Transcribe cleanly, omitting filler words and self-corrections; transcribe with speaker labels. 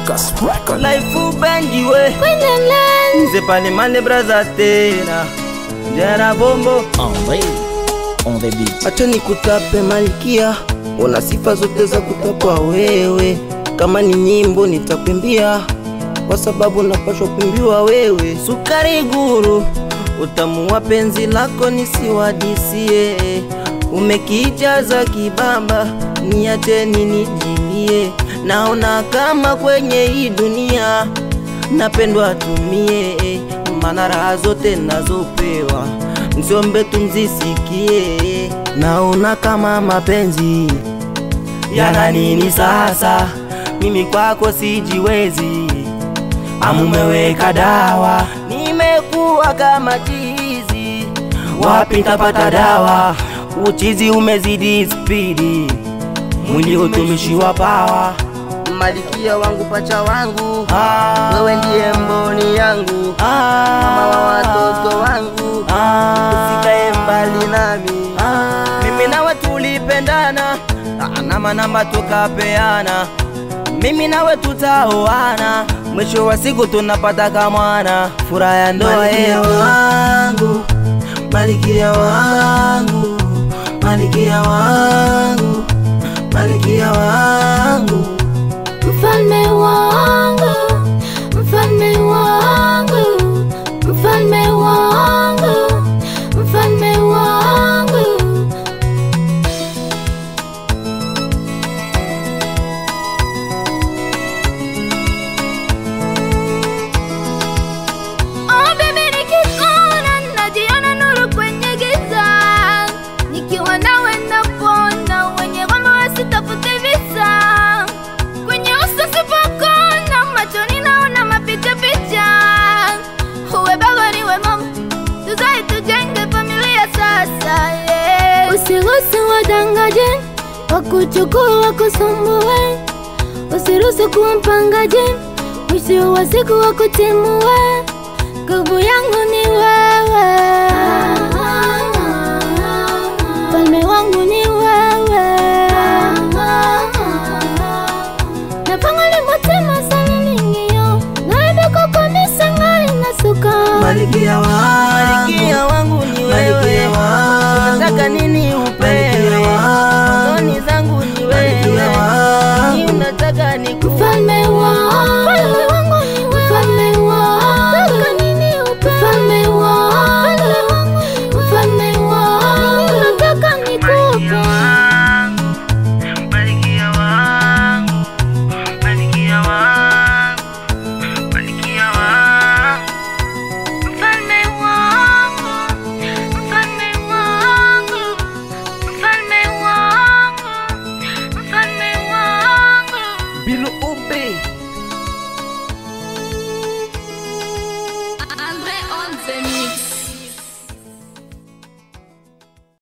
Speaker 1: Life ubendi we Nze pale mane braza tena Jera bombo
Speaker 2: On the beat.
Speaker 1: Acha nikutape malkia, una sifa zote za kutapwa wewe. Kama ni nyimbo nitakuimbia, kwa sababu napaswa kuimbiwa wewe. Sukari guru, utamu wa penzi lako nisiwadisie. Umekijaza kibamba, niache ninijilie. Naona kama kwenye hii dunia napendwa tumie, maana raha zote nazopewa nsiombe tumzisikie. Naona kama mapenzi yana nini sasa, mimi kwako sijiwezi. Amumeweka dawa, nimekuwa kama chizi. Wapi nitapata dawa? Uchizi umezidi spidi, mwili utumishiwa pawa. Malikia wangu, pacha wangu, wewe ndiye mboni yangu, mama wa watoto wangu, usikae mbali nami. Mimi nawe tulipendana, namba tukapeana. Mimi nawe tutaoana, mwisho wa siku tunapata kamwana. Furaha ya ndoa wangu, malikia wangu, malikia wangu, malikia wangu,
Speaker 3: mfalme wangu, mfalme wangu, mfalme wangu, mfalme wangu. Oh baby, nikikuona najiona nuru kwenye giza. Nikiwa nawe napona, wenye kwamba wasitafute visa. Kwenye uso sipokona, machoni naona mapicha picha. Uwe baba niwe mama, tuzae tujenge familia sasa, yeah. Usiruhusu wadangaje, wakuchukua wakusumbue. Usiruhusu kuwa mpangaje, mwisho wa siku wakutimue. Nguvu yangu ni wewe, mfalme wangu ni wewe. Napangale motema sana ningiyo, naenda kukomisa ngari nasuka.
Speaker 1: malikia wangu ni wewe. Unataka nini upewe? Zoni zangu ni wewe. Unataka nikupe.
Speaker 3: Mfalme wangu.